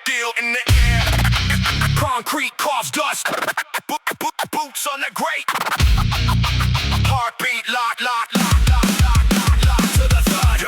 Steel in the air. Concrete cause dust. Boots on the grate. Heartbeat lock to the thud.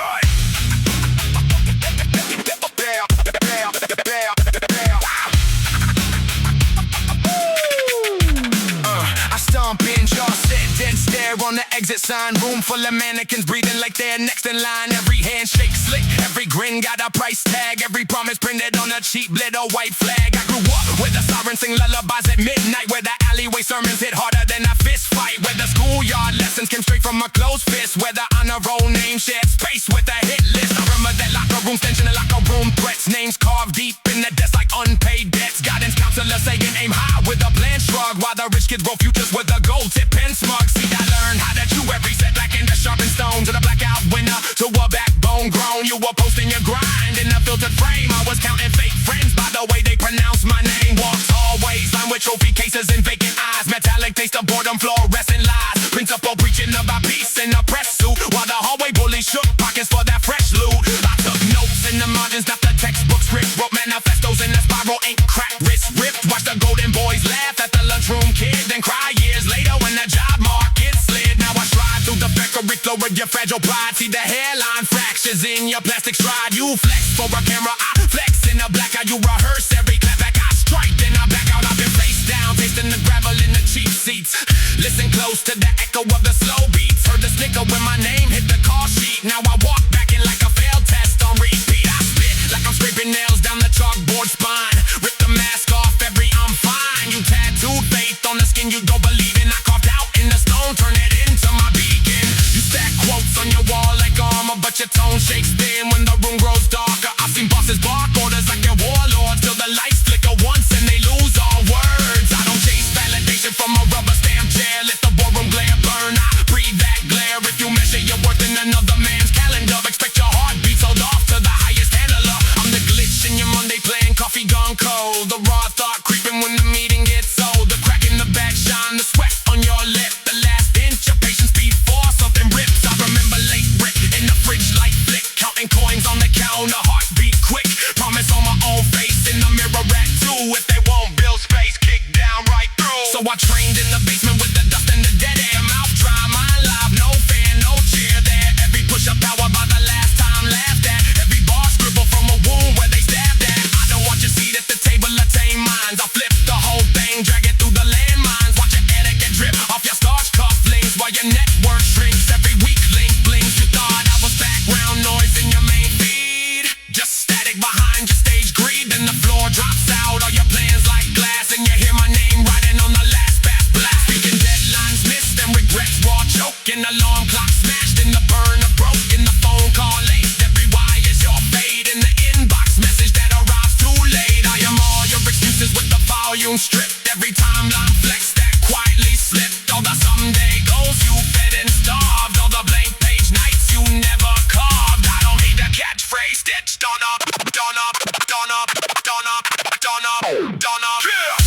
I stomp in, jaw set, dead stare on the exit sign. Room full of mannequins breathing like they're next in line. Every handshake slick, every grin got a price tag. Every promise printed on a cheap little white flag. I grew up where the sirens sing lullabies at midnight, where the alleyway sermons hit harder than a fist fight, where the schoolyard lessons came straight from a closed fist, where the honor roll name shared space with a hit list. I remember that locker room stench and the locker room threats, names carved deep in the desk like unpaid debts. Guidance counselor saying aim high with a bland shrug, while the rich kids roll futures with a gold tip pen smug. See, I learned how to chew every setback in the sharpened stone, to the blackout winner, to a backbone grown. You were posting your grind in a filtered frame. I was counting fake friends by the way they pronounce my name. Walks hallways lined with trophy cases and vacant eyes, metallic taste of boredom, fluorescent lies. Principal preaching about peace in a press suit, while the hallway bully shook pockets for that fresh loot. I took notes in the margins, not the textbook script. Wrote manifestos in the spiral ink, cracked wrist ripped. Watched the golden boys laugh at the lunchroom kid, then cry years later when the job market slid. Now I stride through the factory floor with your fragile pride. See the hairline fractures in your plastic stride. You flex for a camera, I flex in a black eye. You rehearse every clapback, I strike, then I back out. I've been face down, tasting the gravel in the cheap seats. Listen close to the echo of the slow beats. Heard the snicker when my name hit the call sheet. Now I walk back in like a failed test on repeat. I spit like I'm scraping nails down the chalkboard spine. Rip the mask off every I'm fine. You tattooed faith on the skin you don't believe in. I carved out in the stone, turn it into my beacon. You stack quotes on your wall like armor, but your tone shakes thin when the room grows darker. I've seen bosses bark orders like they're warlords, till the lights flicker once and they lose all words. I don't chase validation from a rubber stamp chair. Let the boardroom glare burn, I breathe that glare. If you measure your worth in another man's calendar, expect your heartbeat sold off to the highest handler. I'm the glitch in your Monday playing coffee gone cold. The raw thought creeping when the meeting gets old. The crack in the back shine, the sweat on your lip. The last inch of patience before something rips. I remember late brick in the fridge light flick, counting coins on the counter, heartbeat quick. Promise on my own face in the mirror at two. If they won't build space, kick down right through. So I trained in the basement with the dust and the dead air. Mouth dry, mind live, no fan, no cheer there. Every push-up power by the last time laughed at. Every bar scribble from a wound where they stabbed at. I don't want your seat at the table, attain minds. I'll flip the whole thing, drag it through the landmines. Watch your etiquette drip off your starch cufflinks while your network shrinks. Every weak link blinks. You thought I was background noise in your main feed, just static behind your stage greed. Then the floor drops out, all your plans like glass, and you hear my name writing on the last fast blast. Speaking deadlines missed and regrets raw choke. An alarm clock smashed and the burner broke. In the phone call late, every wire's your fate. In the inbox message that arrives too late. I am all your excuses with the volume stripped. Every timeline flex that quietly slipped. All the someday goals you fed and starved. All the blank page nights you never carved. I don't hate the catchphrase stitched on up, done up, done up, done up, done up, done up. Yeah.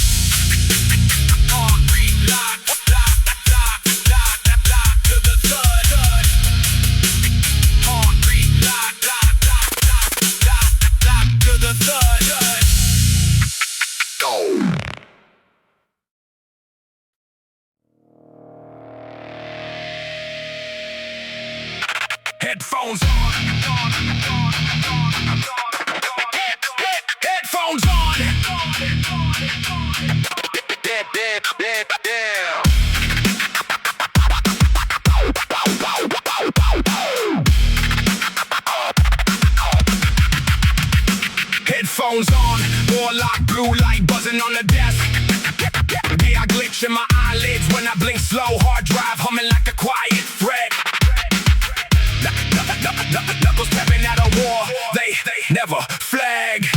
Heartbeat lock to the thud. Heartbeat lock to the thud. Go. Headphones on. Headphones on. Headphones on. More like blue light buzzing on the desk. Yeah, I glitch in my eyelids when I blink slow. Hard drive humming like a quiet thread. Knuckles tapping out a war, they never flag.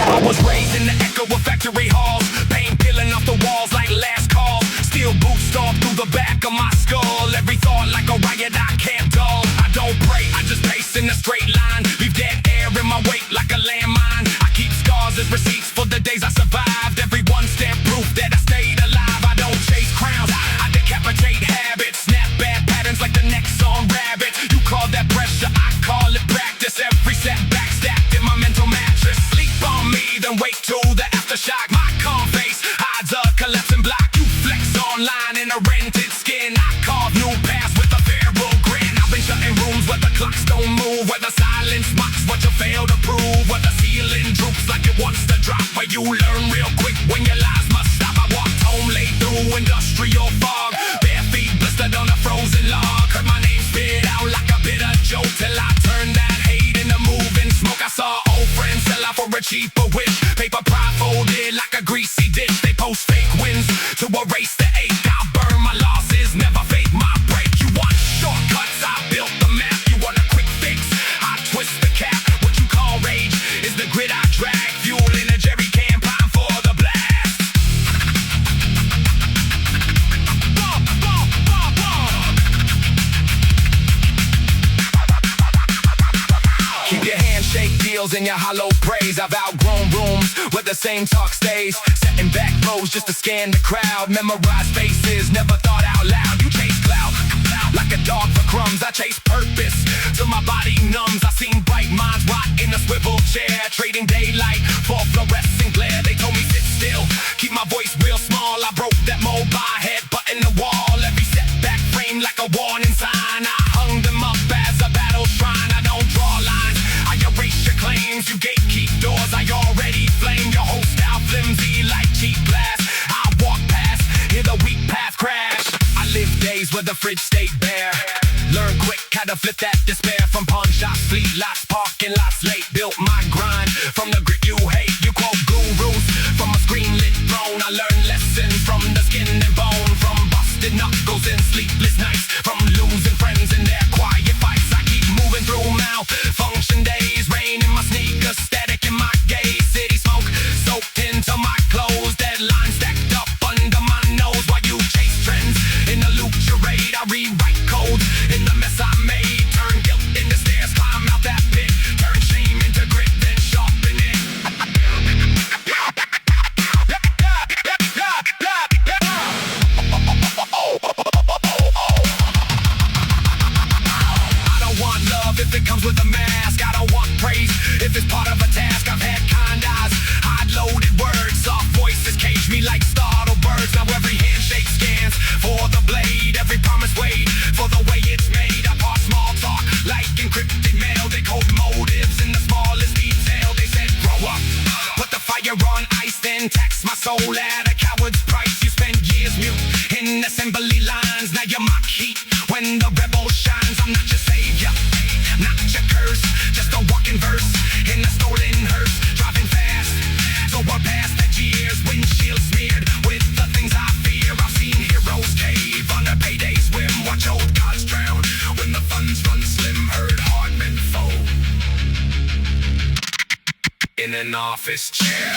I was raised in the echo of factory halls, pain peeling off the walls like last calls. Steel boots stomp through the back of my skull. Every thought like a riot I can't dull. I don't pray, I just pace in a straight line. Leave dead air in my wake like a landmine. I keep scars as receipts for the days I survived. me, then wait till the aftershock. My calm face hides a collapsing block. You flex online in a rented skin. I carve new paths with a feral grin. I've been shutting rooms where the clocks don't move, where the silence mocks what you fail to prove, where the ceiling droops like it wants to drop, where you learn real quick when your lies must stop. I walked home late through industrial fog, bare feet blistered on a frozen log. Heard my name spit out like a bitter joke till I turned that hate into moving smoke. I saw old friends sell out for a cheaper wish. Paper pride folded like a greasy dish. They post fake wins to erase the ache. I burn my losses, never fake my break. You want shortcuts, I built the map. You want a quick fix, I twist the cap. What you call rage is the grit I drag. Fuel in a jerry can, prime for the blast. Keep your handshake deals and your hollow praise. I've outgrown rooms where the same talk stays. Setting back rows just to scan the crowd. Memorize faces, never thought out loud. You chase clout like a dog for crumbs. I chase purpose till my body numbs. I seen bright minds rot in a swivel chair, trading daylight for fluorescent glare. They told me sit still, keep my voice real small. I broke that mold by head button the wall. Every setback framed like a warning sign. I hung them up as a battle shrine. I don't draw lines, I erase your claims. You gatekeep doors, I already flame. Your whole style flimsy like cheap glass. I walk past, hear the weak path crash. I live days where the fridge stayed bare. Learn quick how to flip that despair. From pawn shops, fleet lots, parking lots late. Built my grind from the grit you hate. You quote gurus from a screen-lit throne. I learned lessons from the skin and bone. From busted knuckles and sleepless nights. From losing friends in their quiet fights. I keep moving through malfunction days. Rain in my sneakers, static in my gaze. City smoke soaked into my clothes. Deadlines stacked up under my nose. While you chase trends in the loop charade, I rewrite code in the mess I made. Turn guilt into stairs, climb out that pit. Turn shame into grit, then sharpen it. I don't want love if it comes with a mask. I don't want praise if it's part of a task. I've had kind eyes, hide loaded words. Soft voices cage me like startled birds. Now every handshake scans for the blade. Every promise wait for the way it's made. I parse small talk like encrypted mail. They code motives in the smallest detail. They said grow up, put the fire on ice, then tax my soul at a coward's price. You spend years mute in assembly lines. Now you mock heat when the rebel shines. I'm not your savior, not your curse, just a walking verse in a stolen hearse. Driving fast, so we're past the years. Windshield smeared with the things I fear. I've seen heroes cave on a payday swim. Watch old gods drown when the funds run slim. Heard hard men fall in an office chair.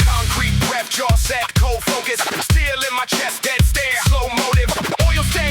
Concrete breath, jaw set, cold focus. Steel in my chest, dead stare. Slow motive, oil stare.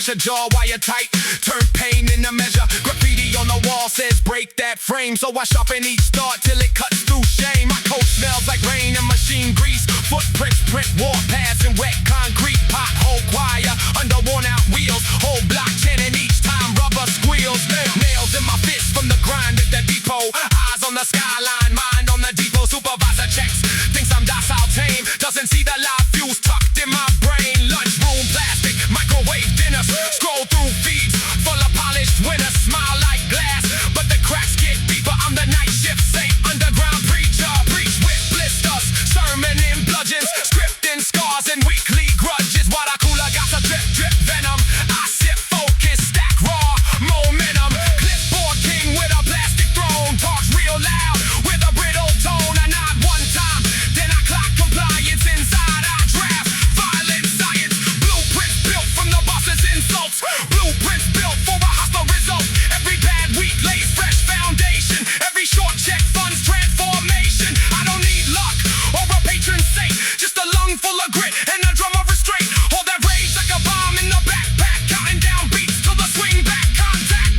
Crush a jaw while you're tight, turn pain into measure. Graffiti on the wall says break that frame, so I sharpen each thought till it cuts through shame. My coat smells like rain and machine grease. Footprints print warpaths in wet concrete. Pothole choir under worn out wheels. Whole block chanting each time rubber squeals. Nails in my fist from the grind at the depot. Eyes on the skyline, mind on the depot. Supervisor checks, thinks I'm docile tame. Doesn't see the live fuse tucked in my brain. Lunchroom plastic, microwave dinners. Scroll through feeds full of polished winners. Smile like glass, but the cracks get deeper. I'm the night shift saint, underground preacher. Preach with blisters, sermon in bludgeons. Scripting scars and weekly grudges. Water cooler got a drip drip venom. I sit focused, stack raw momentum. Clipboard king with a plastic throne. Talks real loud with a brittle tone. I nod one time, then I clock compliance. Inside I draft violent science. Blueprints built from the boss's insults. Blueprints built for a hostile result. Every bad week lays fresh foundation. Every short check funds transformation. I don't need luck or a patron saint, just a lung full of grit and a drum of restraint. All that rage like a bomb in the backpack, counting down beats till the swing back contact.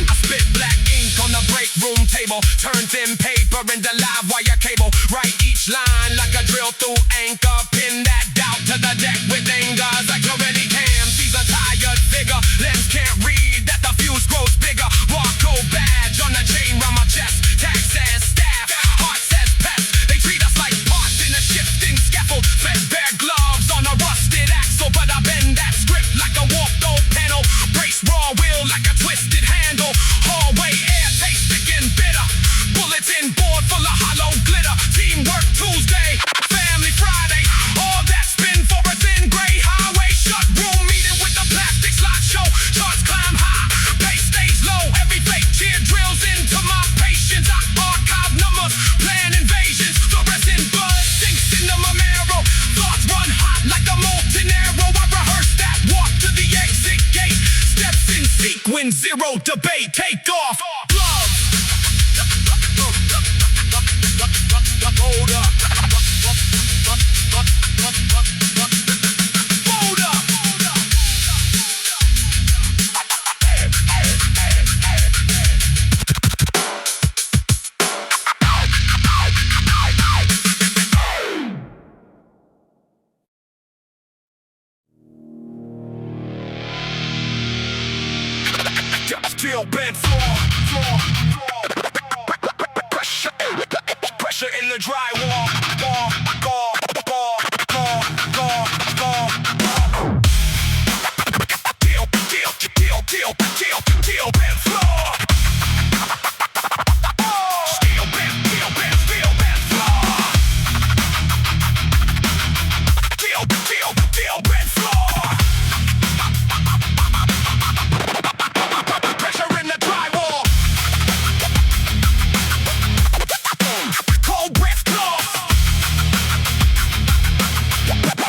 I spit black ink on the break room table, turn thin paper into live wire cable. Write each line like a drill through anchor. Pin that doubt to the deck with anger. Like already Cam sees a tired figure. Lens can't read that the fuse grows bigger. Barcode badge on the chain round my chest. Tag says staff, heart says pest. They treat us like parts in a shifting scaffold. Threadbare gloves on a rusted axle, but I bend that script like a warped old panel. Brace raw wheel like a twisted handle. Hallway air tastes thick and bitter. Bullets in board full of hollow glitter. Teamwork Tuesday, family Friday. All that spin for a thin gray highway. Shut room meeting with the plastic slideshow. Charts climb high, pace stays low. Every fake cheer drills into my patience. I archive numbers, plan invasions. Fluorescent blood sinks into my marrow. Thoughts run hot like a molten arrow. I rehearse that walk to the exit gate. Steps in sequence, zero debate. Take off, gloves. Hold up. Hold up. Steel bed floor. Pressure in the drywall. Steel bed floor. Steel bed floor. Steel bed floor. Pressure in the drywall. Cold breath cloth.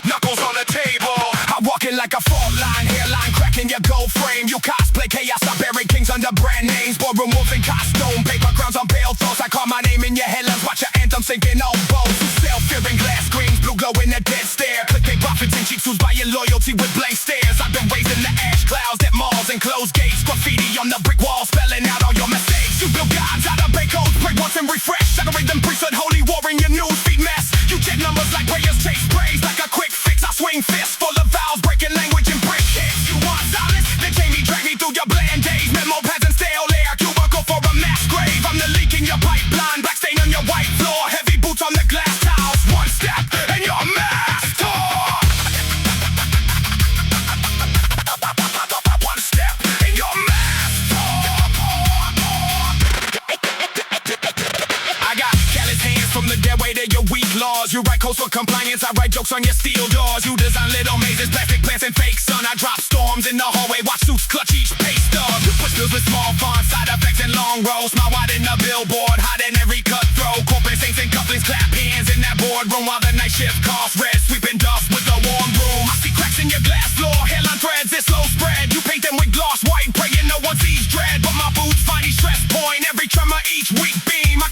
Knuckles on the table. I'm walking like a fault line, hairline cracking your gold frame. You cosplay chaos, I bury kings under brand names. Boardroom wolf in costume, paper crowns on pale thoughts. I call my name in your headlines, watch your anthem sinking on bows. Self-fearing glass screens, blue glow in a dead stare. Clickbait profits and cheap suits buy your loyalty with blank stares. I've been raised in the ash clouds at malls and closed gates. Graffiti on the brick wall, spelling out all your mistakes. You build gods out of bank codes, pray once and refresh. Separate them priesthood, holy war in your newsfeed mess. You check numbers like prayers, chase praise like a quick fix. I swing fists full of vowels, breaking language and brick hits. You want silence? Then Jamie drag me through your bland days. Memo pads and stale air, cubicle for a mass grave. I'm the leak in your pipeline, black stain on your white floor. Heavy boots on the glass tiles, one step and you're master. One step and you're master. I got callous hands from the dead weight of your weak laws. You write codes for compliance, I write jokes on your steel doors. You design little mazes, plastic plants and fake sun. I drop storms in the hallway, watch suits clutch each pace stub. You push bills with small fonts, side effects and long rows. Smile wide in the billboard, hot in every cutthroat. Corporate saints and couplings, clap hands in that boardroom while the night shift coughs red, sweeping dust with the warm broom. I see cracks in your glass floor, hairline threads, it's slow spread. You paint them with gloss white, praying no one sees dread. But my boots find each stress point, every tremor, each weak beam. I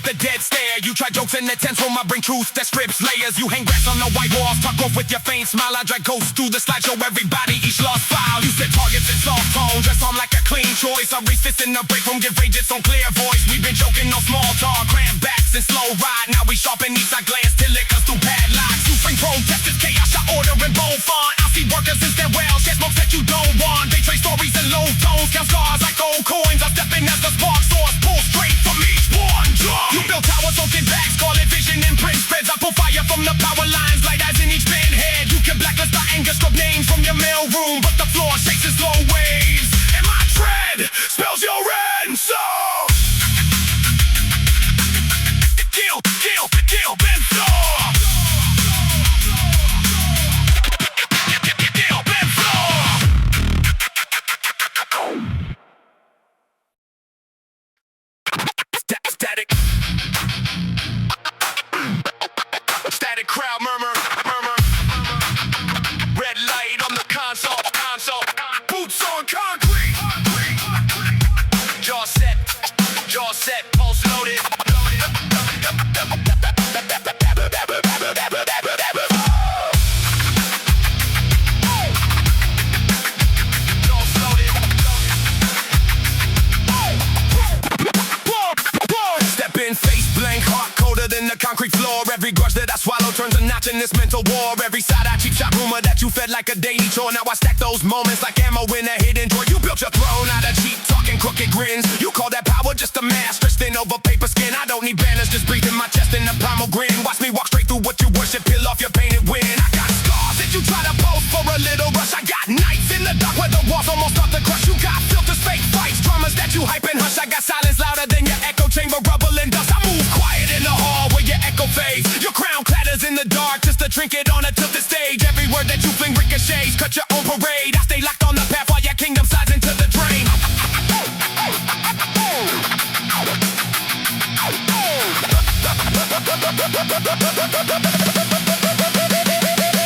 the dead stare. You try jokes in the tense room, I bring truth that strips layers. You hang grass on the white walls, talk off with your faint smile. I drag ghosts through the slideshow, everybody each lost file. You set targets in soft tone, dress on like a clean choice. I reach fists in the break room, give rages on clear voice. We've been joking on small talk, cramp backs and slow ride. Now we sharpen each side glance till it comes through padlocks. You bring protesters, chaos, I order in bold font. I see workers in their wells, share smokes that you don't want. They trade stories in low tones, count scars like old coins. I step in as the spark source, pull straight from each one. You build towers, open backs, call it vision and print spreads. I pull fire from the power lines, light as in each band head. You can blacklist the anger, scrub names from your mail room, but the floor shakes in slow waves. And my tread spells your end, so kill, Benzo. Static crowd murmur. Red light on the console. Boots on concrete. Jaw set, pulse loaded. The concrete floor, every grudge that I swallow turns a notch in this mental war. Every side I cheap shot rumor that you fed like a daily chore. Now I stack those moments like ammo in a hidden drawer. You built your throne out of cheap talking crooked grins. You call that power just a mask stretched thin over paper skin. I don't need banners, just breathe in my chest in a primal grin. Watch me walk straight through what you worship, peel off your painted win. I got scars that you try to pose for a little rush. I got nights in the dark where the walls almost start to crush. You got filters, fake fights, dramas that you hype and hush. I got silence louder than your echo chamber, rubble and dust. I move quiet in the hall where your echo fades. Your crown clatters in the dark, just a trinket on a tilted stage. Every word that you fling ricochets, cut your own parade. I stay locked on the path while your kingdom slides into the drain.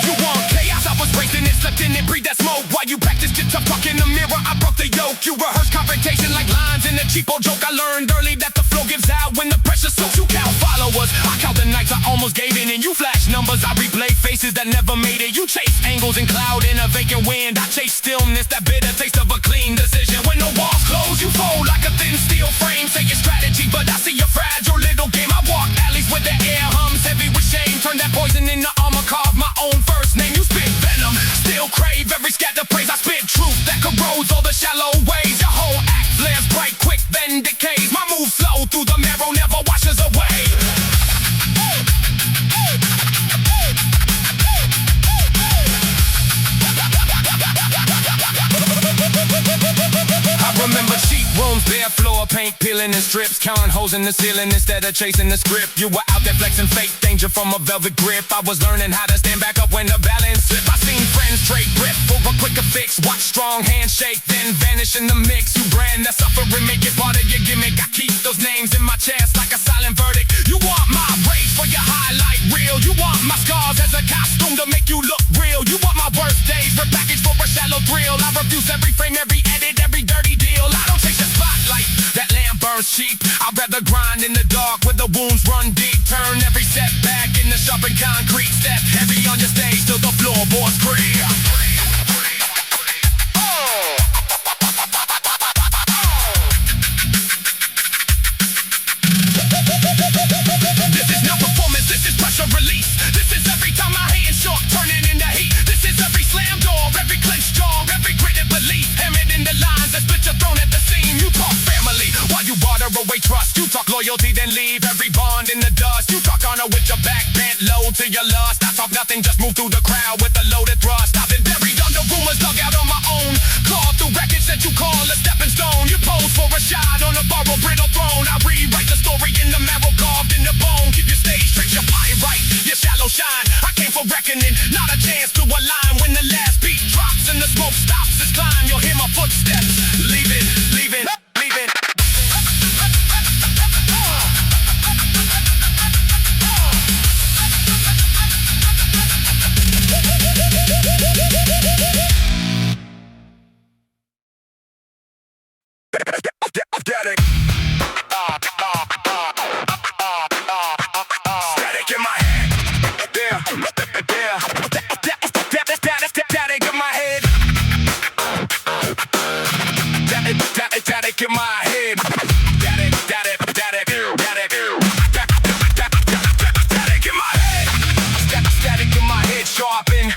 You want chaos, I was raised in it, slept in it, breathe that smoke. While you practice your tough talk in the mirror, I broke the yoke. You rehearse confrontation like lines in a cheapo joke. I learned early that the flow gives out when the pressure soaks. You count followers, I count the nights I almost gave in. And you flash numbers, I replay faces that never made it. You chase angles and cloud in a vacant wind. I chase stillness, that bitter taste of a clean decision. When the walls close, you fold like a thin steel frame. Say your strategy, but I see your fragile little game. I walk alleys where the air hums heavy with shame. Turn that poison into armor, carve my own first name. You spit venom, still crave every scatter praise. I spit truth that corrodes all the shallow ways. Your whole act flares bright, quick, then decays. My moves flow through the marrow, never washes away. I remember cheap rooms, bare floor, paint peeling and strips, counting holes in the ceiling instead of chasing the script. You were out there flexing fake danger from a velvet grip. I was learning how to stand back up when the balance slipped. I seen friends trade grip for a quicker fix. Watch strong handshake, then vanish in the mix. You brand that suffering, make it part of your gimmick. I keep those names in my chest like a silent verdict. You want my rage for your highlight reel. You want my scars as a costume to make you look real. You want my worst days repackaged for a shallow thrill. I refuse every frame, every edit, every dirty deal. I don't chase the spotlight, that lamp burns cheap. I'd rather grind in the dark where the wounds run deep. Turn every setback into sharpened concrete. Step heavy on your stage till the floorboards creak. This is not performance, this is pressure release. This is every time my hands short, turning into heat. This is every slam door, every clenched jaw, every gritted belief. Hammered in the lines that split your throne at the seam. You talk family while you barter away trust. You talk loyalty, then leave every bond in the dust. You talk honor with your back bent low to your lust. I talk nothing, just move through the crowd with a loaded thrust. I've been buried under rumors, dug out on my own. Clawed through wreckage that you call a stepping stone. You pose for a shot on a borrowed brittle throne. I rewrite the story in the marrow, carved in the bone. Keep your stage straight, your pyrite, your shallow shine. I came for reckoning, not a chance to align. When the last beat drops and the smoke stops its climb, you'll hear my footsteps leaving. Static. in my head. Static, static, static, static. Static in my head. Static in my head, sharpen.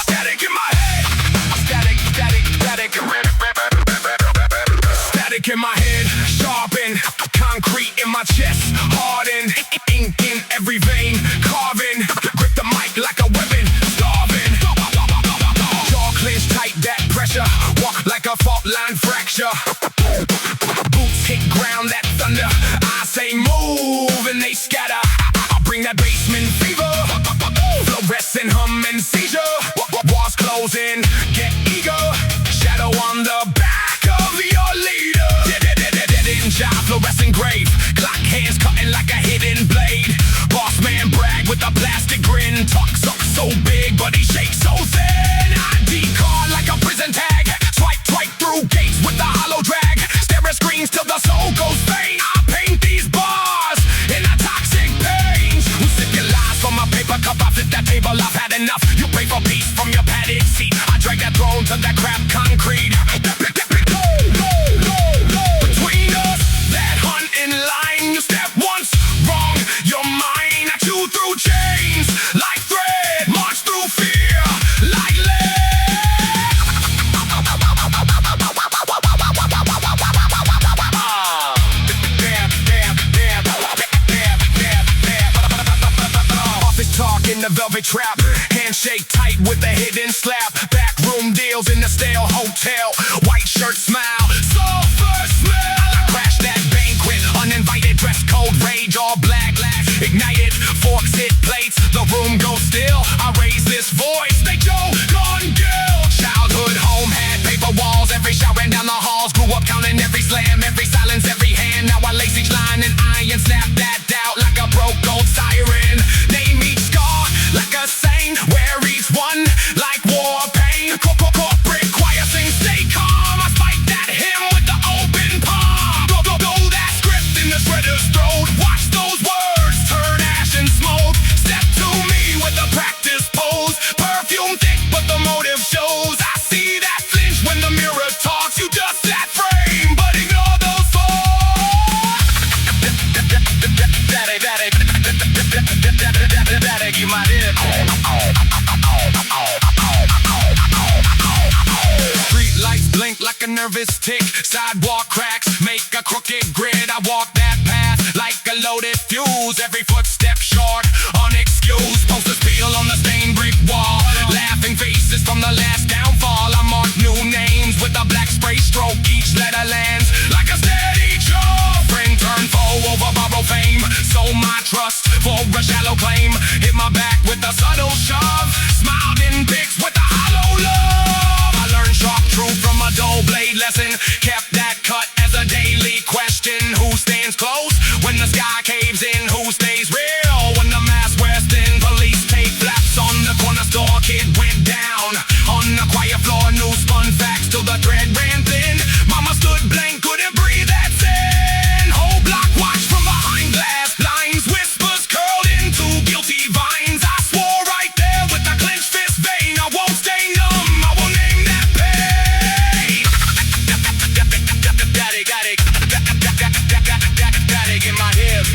Static in my head. Static, static, static. Static in my head, sharpen. Concrete in my chest, hardened. Ink in every vein, carving. Grip the mic like a weapon, starving. Jaw clenched tight, that pressure. Walk like a fault line fracture. Boots hit ground, that thunder. I say move and they scatter. I'll bring that basement fever. Fluorescent hum and seizure. Walls closing, get eager. Shadow on the back of your leader. Dead in job, fluorescent grave. Clock hands cutting like a hidden blade. Boss man brag with a plastic grin. Talk so big, but he shakes so thin. ID card like a prison tag. Swipe through gates with a hollow drag. Stare at screens till the soul goes faint. I paint these bars in a toxic paint. Who sip your lies from a paper cup? I flip that table, I've had enough. You pray for peace from your padded seat. I drag that throne to that crap concrete. Between us, that hunt in line. You step once wrong, you're mine. I chew through chains like thread. March through fear like lead. Office talk in the velvet trap. Handshake tight with a hidden slap. Backroom deals in the stale hotel. White shirt smile, sulfur smell. I crash that banquet, uninvited. Dress code rage, all black. Ignited, forks hit plates. The room goes still. I raise this voice. They Joe gone Gill. Childhood home had paper walls. Every shot ran down the halls. Grew up counting every slam, every silence, every hand. Now I lace each line and iron. Snap that doubt like a broke gold siren. Name each scar like a saint. Wear each one like war pain. Corporate choir sing, stay calm. I spike that hymn with the open palm. Go that script in the shredder's throat. Watch those words turn ash and smoke. Step to me with a practice pose. Perfume thick, but the motive shows. I see that flinch when the mirror talks. You just that frame, but ignore those faults. Static in my head. Street lights blink like a nervous tick. Sidewalk cracks make a crooked grid. I walk that path like a loaded fuse. Every footstep short, unexcused. Posters peel on the stained brick wall. Laughing faces from the last downfall. I mark new names with a black spray stroke. Each letter lands like a steady jaw. Friend turn foe over borrowed fame. Sold my trust for a shallow claim. Hit my back with a subtle shove. Smiled in pics with a hollow love. I learned sharp truth from a dull blade lesson. Kept that cut as a daily question. Who stands close when the sky caves in? Who stays real when the mask wears thin? Police tape flaps on the corner store. Kid went down on the quiet floor. New spun facts till the thread ran thin. Mama stood blank, couldn't breathe. That's in. Whole block watched from behind glass blinds. Whispers curled into guilty vines. I swore right there with a clenched fist vein. I won't stay numb, I will name that pain. Static in my hip.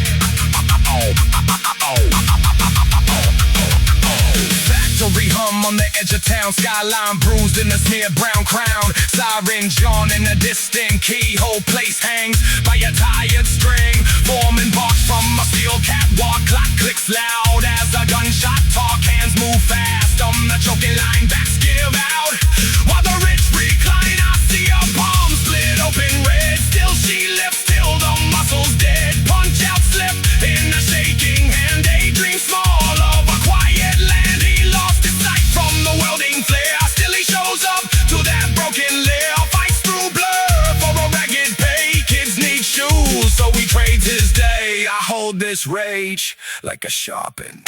Factory hum on the edge of town. Skyline bruised in a smeared brown crown. Siren John in a distant key. Whole place hangs by a tired string. Foreman barks from a steel catwalk. Clock clicks loud as a gunshot talk. Hands move fast on the choking line. Backs give out while the rich recline. I see her palm split open red. Still she lifts till the muscles dead. Punch out slip in a shaking hand. Daydream small of a quiet land. He lost his sight from the welding flare. Still he shows up to that broken lair. Fights through blur for a ragged pay. Kids need shoes, so he trades his day. I hold this rage like a sharpen.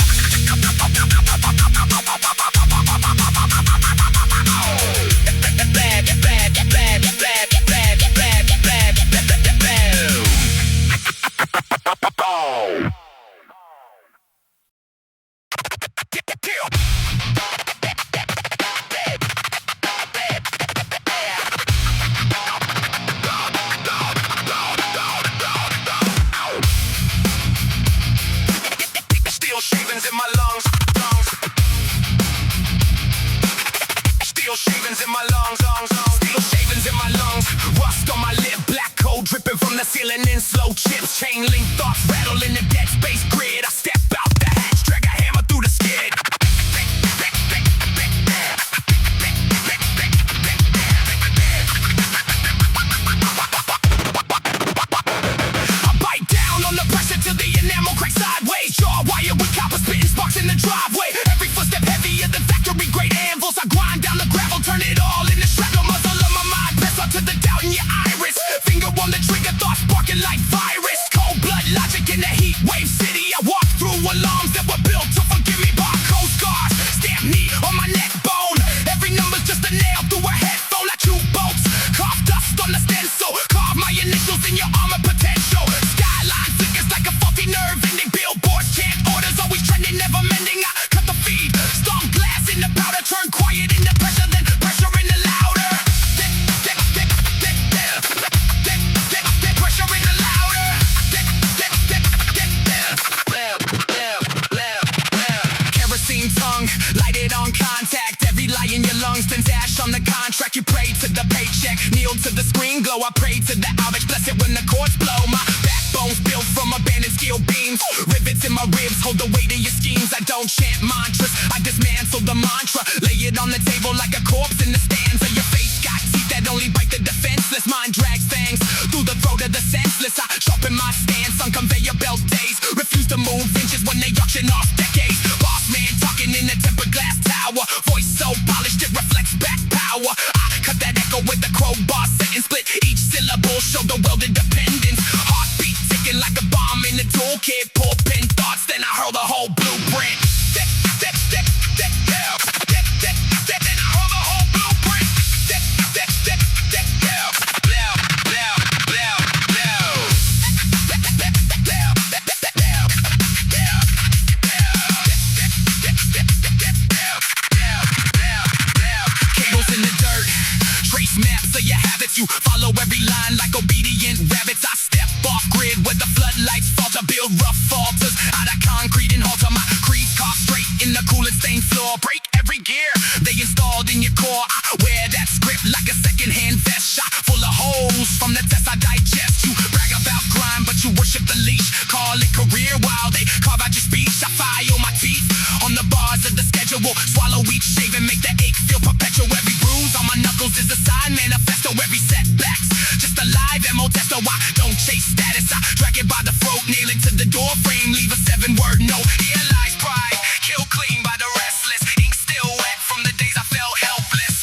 chain link thoughts rattle in the dead space grid. I step out the hatch, drag a hammer through the skid. I bite down on the pressure till the enamel cracks sideways. Jaw wire with copper spitting sparks in the driveway. Every footstep heavier than factory grade anvils. I grind down the gravel, turn it all into shrapnel. Muzzle of my mind, press on to the doubt in your iris. Finger on the trigger, thoughts sparking like virus. Cold blood logic in the heat wave city. I walk through alarms that were built to forgive me. Barcode scars, stamp knee on my neck bone. Every number's just a nail through a headphone. I chew bolts, carve dust on the stencil. Carve my initials in your armor potential. Skyline flickers like a faulty nerve ending. Billboards chant orders, always trending, never mending. I cut the feed, storm glass in the powder. Turn quiet into pressure, then pressure into louder. Pressure into louder. Kerosene tongue, lighted on contact. Every lie in your lungs turns ash on the contract. You pray to the paycheck, kneel to the screen glow. I pray to the outage, bless it when the chords blow. My backbone's built from abandoned steel beams. Rivets in my ribs hold the weight of your schemes. I don't chant mantras, I dismantle the mantra. Lay it on the table like a corpse in the stanza. Your face got teeth that only bite the defenseless. Mind drags fangs through the throat of the senseless. I sharpen my stance on conveyor belt days. Refuse to move inches when they auction off decades. Boss man talking in a tempered glass tower. Voice so polished it reflects back power. I cut that echo with the crowbar sentence. Split each syllable, show the world independence. Heartbeat ticking like a bomb in the toolkit. Pull pin thoughts, then I hurl the whole blueprint. Then I hurl the whole blueprint. Cables in the dirt, trace maps of your habits. You follow every line like obedient rabbits. I step off grid where the floodlights falter. Build rough falters out of concrete and halter. My crease carved straight in the coolant stained floor. Break every gear they installed in your core. I wear that script like a secondhand vest. Shot full of holes from the test I digest. You brag about crime but you worship the leash. Call it career while they carve out your speech. I file my teeth on the bars of the schedule. Swallow each shave and make the ache feel perpetual. Every bruise on my knuckles is a sign manifesto. Every setback's just a live MO testo. I don't chase status, I drag it by the throat. Nail it to the door frame, leave a 7-word note. Here lies pride, kill clean by the restless. Ink still wet from the days I felt helpless.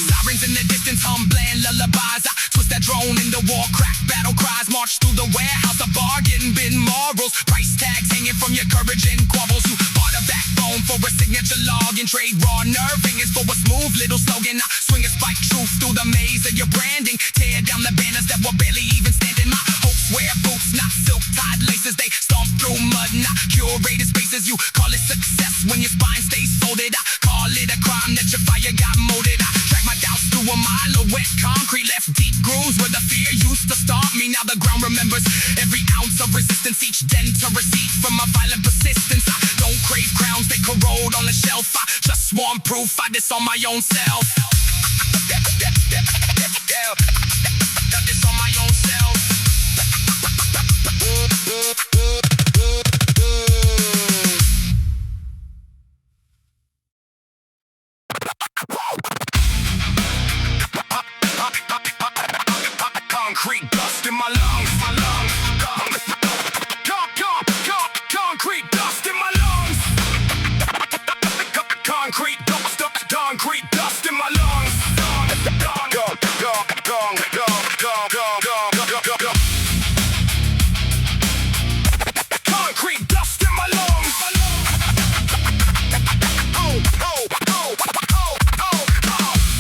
Sirens in the distance hum bland lullabies. I twist that drone into war, crack battle cries. March through the warehouse, a bargain bin morals. Price tags hanging from your courage and quabbles. You bought a backbone for a signature log and trade raw nerve fingers for a smooth little slogan. I swing a spike truth through the maze of your branding. Tear down the banners that were barely even standing. My hopes wear boots, not silk-tied laces. They stomp through mud, not curated spaces. You call it success when your spine stays folded. I call it a crime that your fire got molded. I drag my doubts through a mile of wet concrete. Left deep grooves where the fear used to stomp me. Now the ground remembers every ounce of resistance. Each dent a receipt from my violent persistence. I don't crave crowns, they corrode on the shelf. I just want proof I this on my own self. This on my own self. Concrete dust in my lungs, concrete dust in my lungs. Concrete dust in my lungs. Concrete dust in my lungs.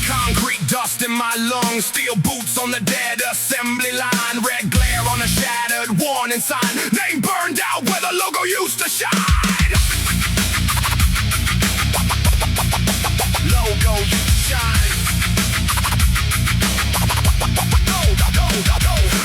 Concrete dust in my lungs. Steel boots on the dead assembly line. Red glare on a shattered warning sign. Name burned out where the logo used to shine. Logo used to shine.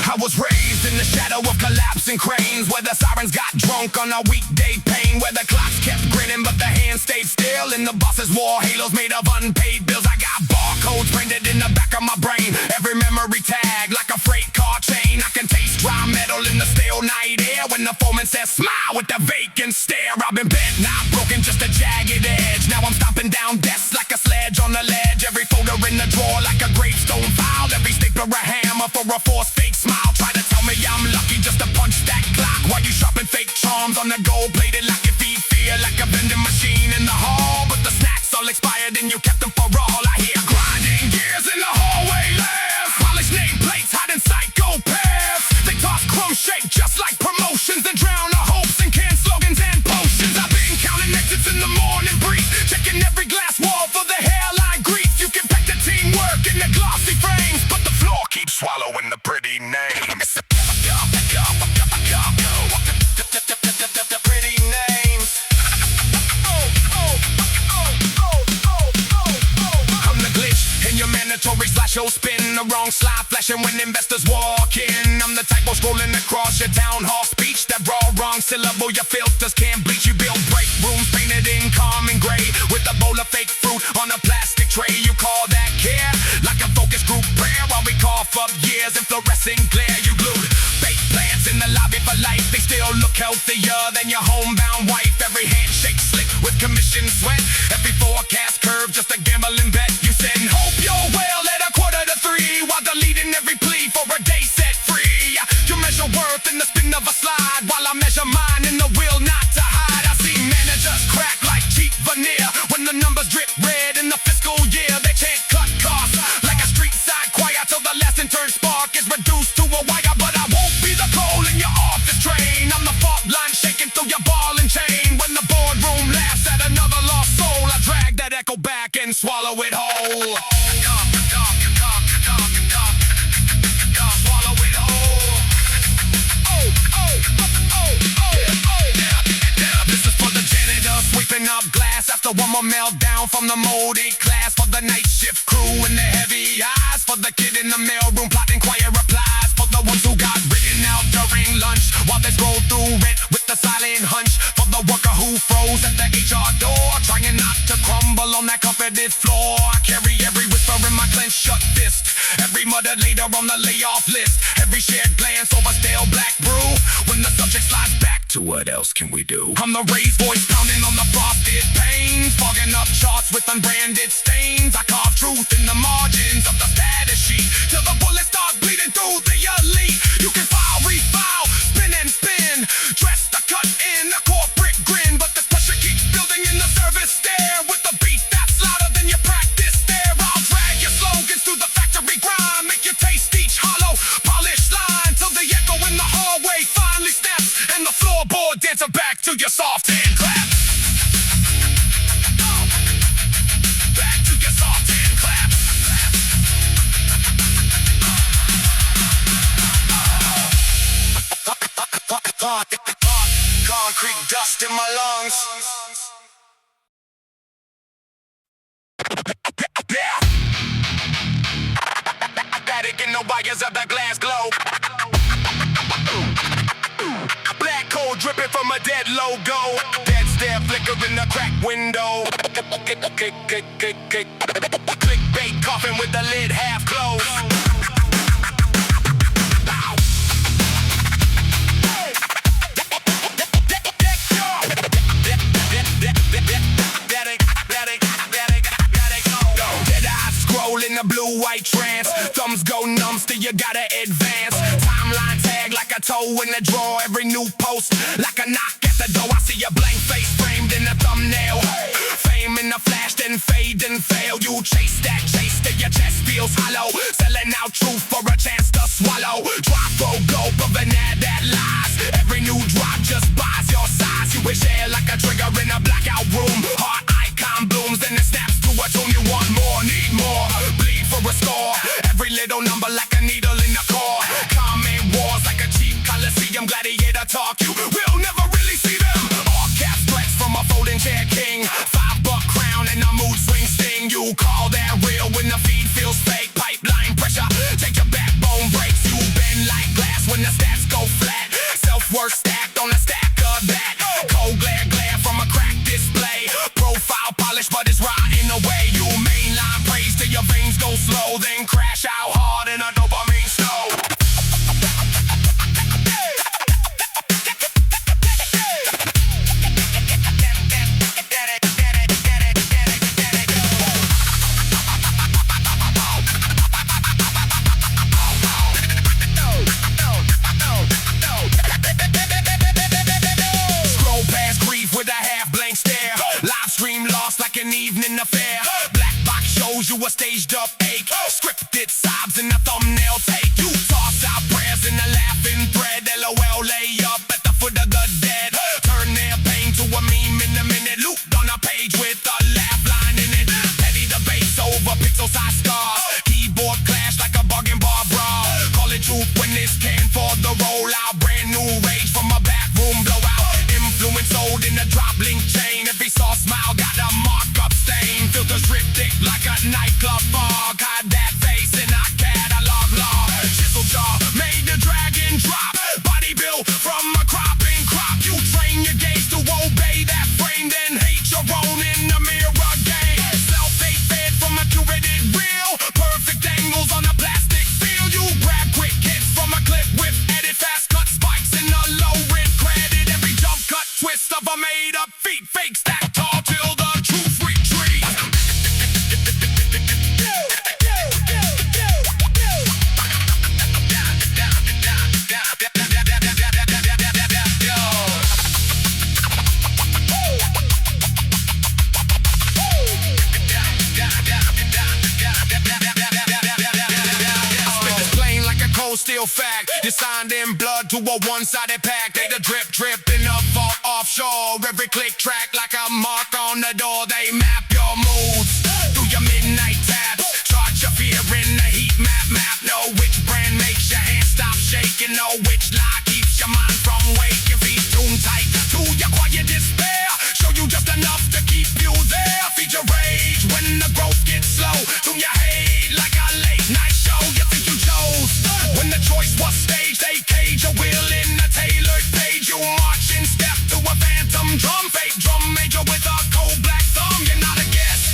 I was raised in the shadow of collapse. boots and cranes, where the sirens got drunk on a weekday pain, where the clocks kept grinning but the hands stayed still, and the bosses wore halos made of unpaid bills. I got barcodes printed in the back of my brain, every memory tag like a freight car chain. I can taste dry metal in the stale night air when the foreman says smile with the vacant stare. I've been bent, not broken, just a jagged edge. Now I'm stomping down desks like a sledge on the ledge, every folder in the drawer like a gravestone file, every stapler a hammer for a forced fake smile. Try to tell me I'm lucky just to punch that clock while you sharpen fake charms on the gold plated like your feet feel like a vending machine in the hall, but the snacks all expired and you kept them for all. I hear grinding gears in the hallway laughs, polished nameplates hiding psychopaths. They toss crumb shake just like promotions and drown our hopes in canned slogans and potions. I've been counting exits in the morning breeze, checking every glass wall for the hairline grease. You can pack the teamwork in the glossy frames, but the floor keeps swallowing the pretty names. The pretty names. I'm the glitch in your mandatory slideshow spin, the wrong slide flashing when investors walk in. I'm the typo scrolling across your town hall speech, that raw wrong syllable your filters can't bleach. You build break rooms painted in common gray with a bowl of fake fruit on a plastic tray. You call that care? Like a focus group prayer while we cough up years in fluorescent glare. You glued fake plants in the lobby for life, they still look healthier than your homebound wife. Every handshake slick with commission sweat, every forecast curve just a gambling bet. You said hope you're well at 2:45 while deleting every plea for a day set free. You measure worth in the spin of a slide while I measure mine in the will not to hide. I see managers crack like cheap veneer when the numbers drip red in the fiscal year. They can't cut costs like a street side choir till the last intern spark is reduced to a wire. But I won't be the coal in your office train, I'm the fault line shaking through your ball and chain. When the boardroom laughs at another lost soul, I drag that echo back and swallow it whole. Swallow it whole. This is for the janitor sweeping up glass after one more meltdown from the moldy class, for the night shift crew and the heavy eyes, for the kid in the mailroom plotting quiet replies, for the ones who got written out during lunch while they scroll through rent with the silent hunch, for the worker who froze at the HR door trying not to crumble on that carpeted floor. I carry every whisper in my clenched shut fist, every muttered later on the layoff list, every shared glance over stale black brew when the subject slides back to what else can we do. I'm the raised voice pounding on the frosted panes, fogging up charts with unbranded stains. I carve truth in the margins of the status sheet till the bullets start bleeding through the elite. You can file, refile, spin and spin, dress the cut in a corporate grin, but the pressure keeps building in the service stare with the beat that's louder than your practice there. I'll drag your slogans through the factory grind, make you taste each hollow polished line till the echo in the hallway finally snaps and the floorboard dancer back to your soft hand clap. Back to your soft hand clap. Concrete dust in my lungs. Static in the wires of the glass globe. Black coal dripping from a dead logo. Dead stare flicker in the cracked window. Clickbait coffin with the lid half closed. In the blue-white trance, thumbs go numb, still you gotta advance. Timeline tag like a toe in the drawer, every new post like a knock at the door. I see a blank face framed in the thumbnail. Fame in the flash, then fade and fail. You chase that chase till your chest feels hollow, selling out truth for a chance to swallow. Drop roll globe of an ad that lies. Every new drop just buys your size. You wish air like a trigger in a blackout room. Heart icon blooms, then it snaps to a tune. You want more, need more, bleed for a score. Every little number like a needle in the core. Comment wars like a cheap coliseum gladiator talk. You will never really see them. All caps threats from a folding chair king. $5 crown and a mood swing sting. You call that real when the feed feels fake. Pipeline pressure, take your backbone breaks. You bend like glass when the stats go flat. Self slow, then crash out hard in a dopamine snow. Scroll past grief with a half-blank stare. Live stream lost like an evening affair. Black box shows you a staged up ache. Scripted sobs in a thumbnail take. You toss out prayers in a laughing thread. LOL lay up at the foot of the dead. Turn their pain to a meme in a minute. Looped on a page with a laugh line in it. Petty debates over pixel-sized stars. Keyboard clash like a bargain bar brawl. Call it truth when it's canned for the rollout. Brand new rage from a back room blowout. Influence sold in a drop link chain. Every soft smile got a markup stain. Filters drip thick like a nightclub fog. Hide that face in a catalog log. Chisel jaw made the dragon drop. Body built from a cropping crop. You train your gaze to obey that frame, then hate your own in the mirror game. Self-hate fed from a curated reel. Perfect angles on a plastic field. You grab quick hits from a clip with edit fast cut spikes in a low rent credit. Every jump cut twist of a made up feet. Fake stack tall till the truth retreats. Steel fact, designed in blood to a one-sided pack. They the drip in the vault offshore. Every click track like a mark on the door. They map your moods through your midnight taps. Chart your fear in the heat map. Know which brand makes your hands stop shaking. Know which lie keeps your mind from waking. Feet tuned tight to your quiet despair. Show you just enough to keep you there. Feed your rage when the growth gets slow. Tune your hate like a late night show. You think you chose when the choice was staged. They cage your will in a tailored page. You march in step to a phantom drum. Fake drum major with a cold black thumb. You're not a guest,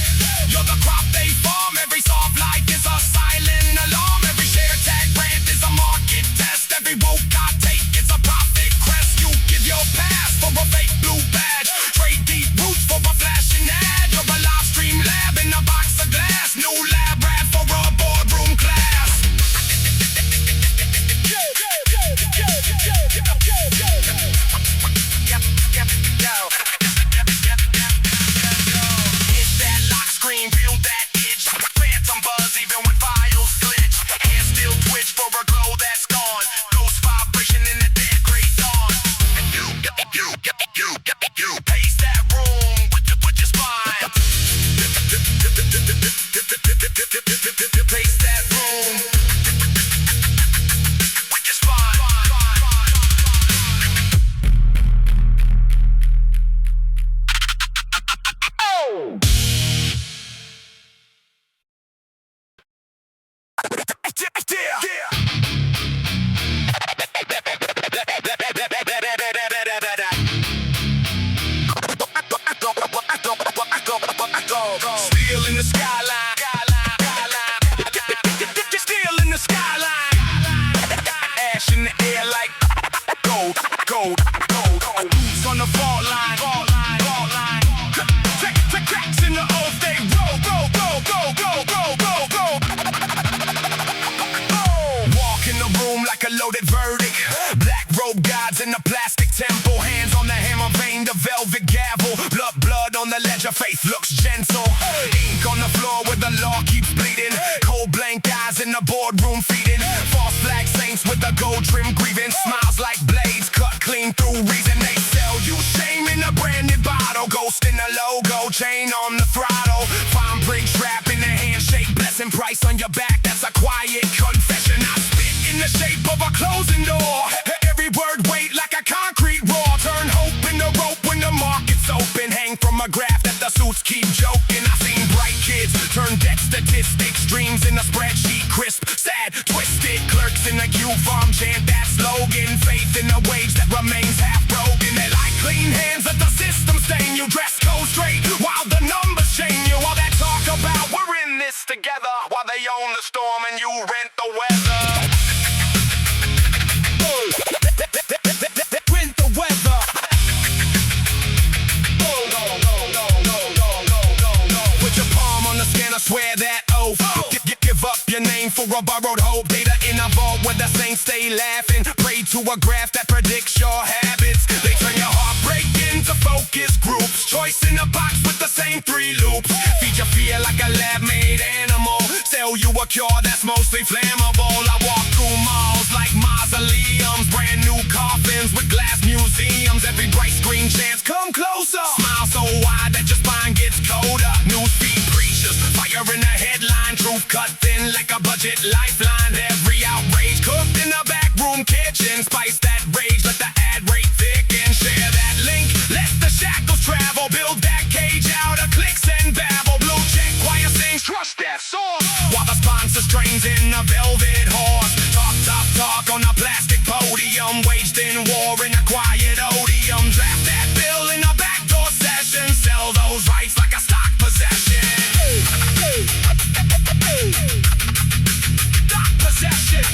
you're the crop they farm. Every soft life is a silent alarm. Every share tag brand is a market test. Every woke I take is a profit crest. You give your pass for a fake blue badge. Trade deep roots for a flashing ad. You're a live stream lab in a box of glass. New lab rat for a boardroom class. Hit that lock screen, feel that itch. Phantom buzz even when files glitch. Hands still twitch for a glow that's gone. Ghost vibration in the dead gray dawn. And you pace that room with your spine. Pace that room with your spine. Still in the skyline. Still in the skyline. Ash in the air like gold. Boots on the fault line. Cracks in the old they roll. Walk in the room like a loaded verdict. Black robe gods in the plastic temple. Hands on the hammer vein, the velvet gavel. Blood on the ledger, faith looks gentle. Ink on the floor where the law keeps bleeding. Cold blank eyes in the boardroom feeding. False flag saints with the gold trim grieving. Smiles like blades cut clean through reason. They sell you shame in a branded bottle. Ghost in the logo, chain on the throttle. Fine brick strap in the handshake. Blessing price on your back, that's a quiet confession. I spit in the shape of a closing door. Every word weight like a concrete roar. Turn hope into rope when the market's open. Hang from a graph that the suits keep joking. I seen bright kids turn debt statistics. Dreams in a spreadsheet, crisp, sad, twisted. Clerks in the queue farm chant that slogan. Faith in a wage that remains half broken. They like clean hands that the system stain you. Dress code straight while the numbers chain you. All that talk about we're in this together while they own the storm and you rent the weather. Rent the weather. Put your palm on the scanner, swear that oath. Give up your name for a borrowed hope. Data in a vault where the saints stay laughing. Pray to a graph that predicts your habits. They turn your heartbreak into focus groups. Choice in a box with the same 3 loops. Feed your fear like a lab-made animal. Sell you a cure that's mostly flammable. I walk through malls like mausoleums. Brand new coffins with glass museums. Every bright screen chants, come closer. Smile so wide that your spine gets colder. Newsfeed preachers, fire in a headline. Truth cut thin like a budget lifeline. Every outrage cooked in a back room kitchen. Spice that rage, let the ad rate thicken. Share that link, let the shackles travel. Build that cage out of clicks and babble. Blue check, choir sings, trust that source. While the sponsor strains in a velvet horse. Talk on a plastic podium. Waged in war in a quiet odium. Draft that bill in a backdoor session. Sell those rights like a stock possession. Stock possession.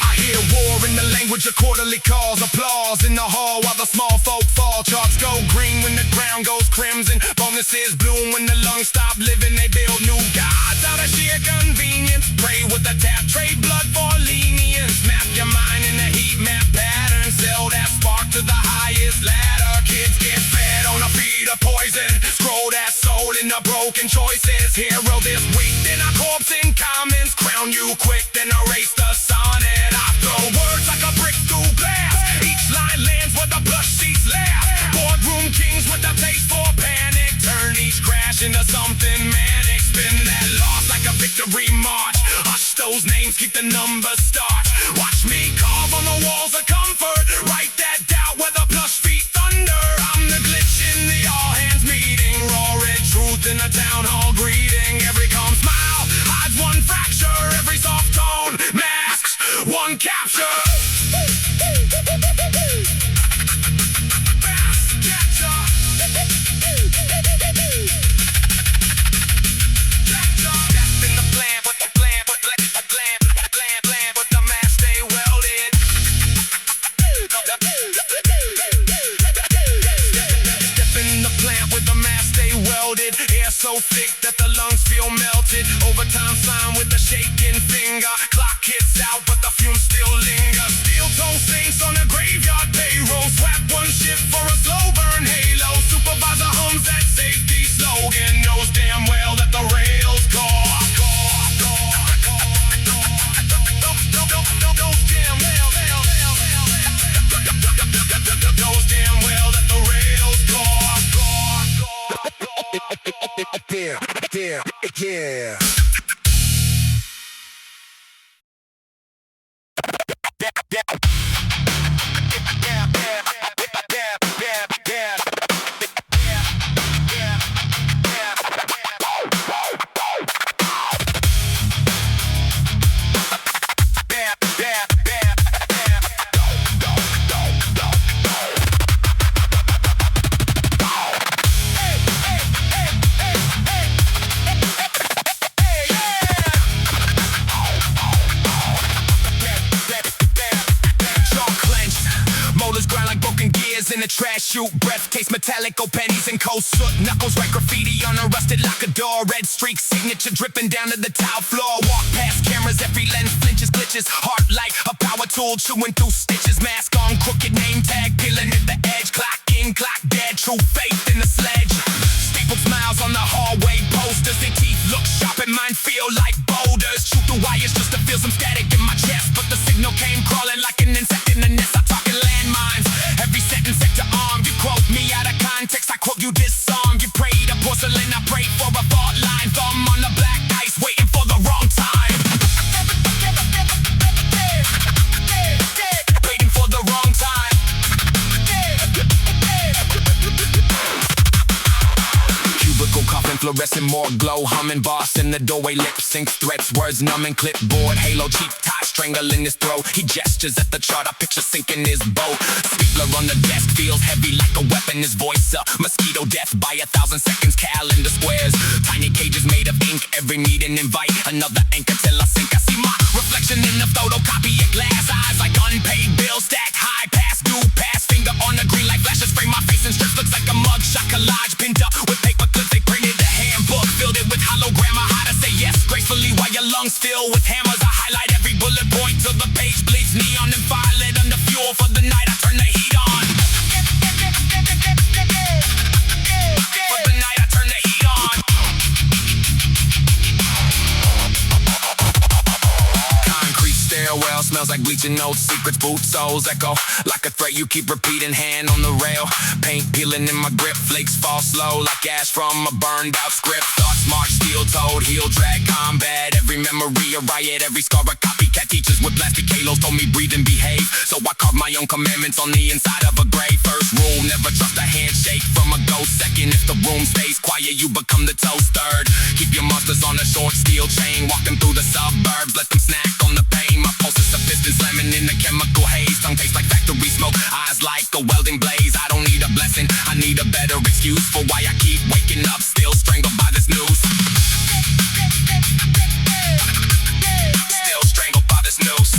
I hear war in the language of quarterly calls. Applause in the hall while the small folk fall. Charts go green when the ground goes crimson. Bonuses bloom when the lungs stop living. They build new gods out of sheer convenience. Pray with a tap, trade blood for lenience. Map your mind in a heat map pattern. Sell that spark to the highest ladder. Kids get fed on a feed of poison. Scroll that soul in the broken choices. Hero this week, then a corpse in comments. Crown you quick, then erase the sonnet. I throw words like a brick through glass. Each line lands where the plush seats laugh. Boardroom kings with a taste for panic. Turn each crash into something manic. Spin that loss like a victory march. Hush those names, keep the numbers start. Watch me carve on the walls of comfort. Write that doubt where the plush feet thunder. I'm the glitch in the all hands meeting. Raw red truth in a town hall greeting. Every calm smile hides one fracture. Every soft tone masks one capture. So thick that the lungs feel melted. Overtime sign with a shaking finger. Clock hits out but the fumes still linger. Steel toe saints on a graveyard payroll. Swap one shift for a slow burn halo. Supervisor hums that safety slogan. Knows damn well that the rails go. Yeah. In a trash chute, breath case metallic, oh pennies and cold soot. Knuckles write graffiti on a rusted locker door. Red streak signature dripping down to the tile floor. Walk past cameras, every lens flinches, glitches. Heart like a power tool, chewing through stitches. Mask on, crooked name tag, peeling at the edge. Clock in, clock dead, true faith in the sledge. Stapled smiles on the hallway posters. Their teeth look sharp and mine feel like boulders. Shoot the wires just to feel some static in my chest, but the signal came crawling like an insect in a nest. I'm talking landmines. Every sentence set to arm. You quote me out of context, I quote you this song. You pray to porcelain, I pray for a fault line. Thumb on the black ice, waiting for the wrong time. Waiting for the wrong time. Circle coughing, fluorescent, more glow, humming, boss in the doorway, lip sync, threats, words numbing, clipboard, halo, cheap tie, strangling his throat. He gestures at the chart, I picture sinking his boat. Speaker on the desk feels heavy like a weapon. His voice a mosquito death by 1,000 seconds. Calendar squares, tiny cages made of ink. Every meeting invite another anchor till I sink. I see my reflection in the photocopy of glass eyes like unpaid bills stacked high. Past due, pass finger on the green light flashes. Frame my face in strips, looks like a mugshot collage pinned up with paper clips. They printed the handbook, filled it with hologram of how to say yes gracefully while your lungs fill with hammers. I highlight every bullet point till the page bleeds neon and violet. Under fuel for the night, I turn the heat on. For the night, I turn the heat on. Concrete stairwell smells like bleaching notes. Secrets, boot soles echo like a threat you keep repeating. Hand on the rail, paint peeling in my grip. Flakes fall slow like ash from a burned out script. Thoughts march steel-toed, heel drag combat. Every memory a riot, every scar a copycat. Teachers with plastic halos told me breathe and behave, so I carved my own commandments on the inside of a grave. First rule, never trust a handshake from a ghost. Second, if the room stays quiet, you become the toast. Third, keep your monsters on a short steel chain. Walk them through the suburbs, let them snack on the pain. My pulses a piston slamming in the chemical haze. Tongue tastes like factory smoke, eyes like a welding blaze. I don't need a blessing, I need a better excuse for why I keep waking up, still strangled by this news. Still strangled by this noose.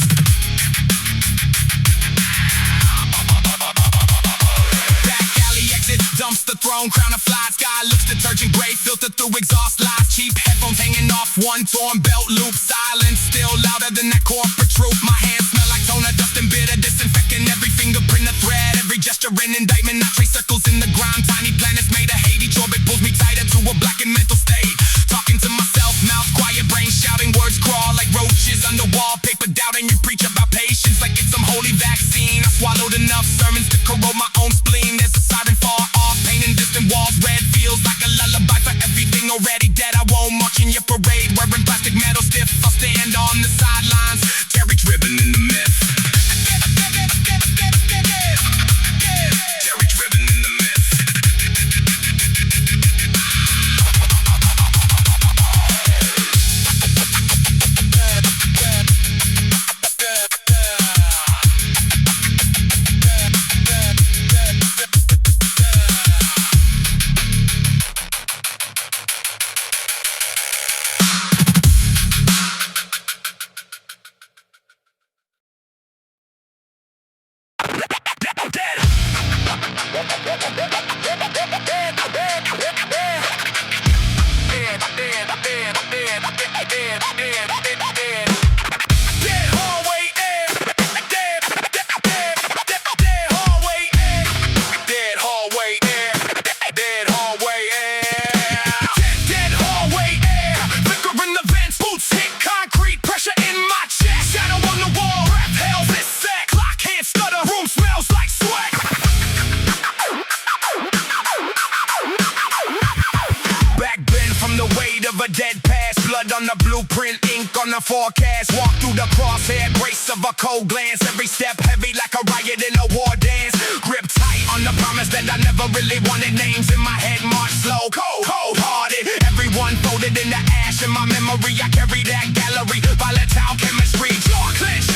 Back alley exit, dumpster throne, crown of fly. Sky looks detergent gray, filtered through exhaust lights. Cheap headphones hanging off, one torn belt loop. Silence still louder than that corporate troop. My hands smell like toner, dust and bitter, disinfecting every fingerprint, a thread, every gesture an indictment. I trace circles in the ground, tiny planets made of hate. Each orbit pulls me tighter to a blackened mental state. Talking to myself, mouth quiet, brain shouting, words crawl like roaches under wallpaper. Doubting you preach about patience like it's some holy vaccine. I swallowed enough sermons to corrode my own spleen. There's a siren far off, painting distant walls. Red feels like a lullaby for everything already dead. I won't march in your parade, wearing plastic metal stiff. I'll stand on the sidelines, Terry driven in the myth. Terry driven in the myth. Dead past, blood on the blueprint, ink on the forecast. Walk through the crosshair, brace of a cold glance. Every step heavy like a riot in a war dance. Grip tight on the promise that I never really wanted. Names in my head march slow, cold-hearted. Everyone folded in the ash in my memory. I carry that gallery, volatile chemistry. Jaw clench,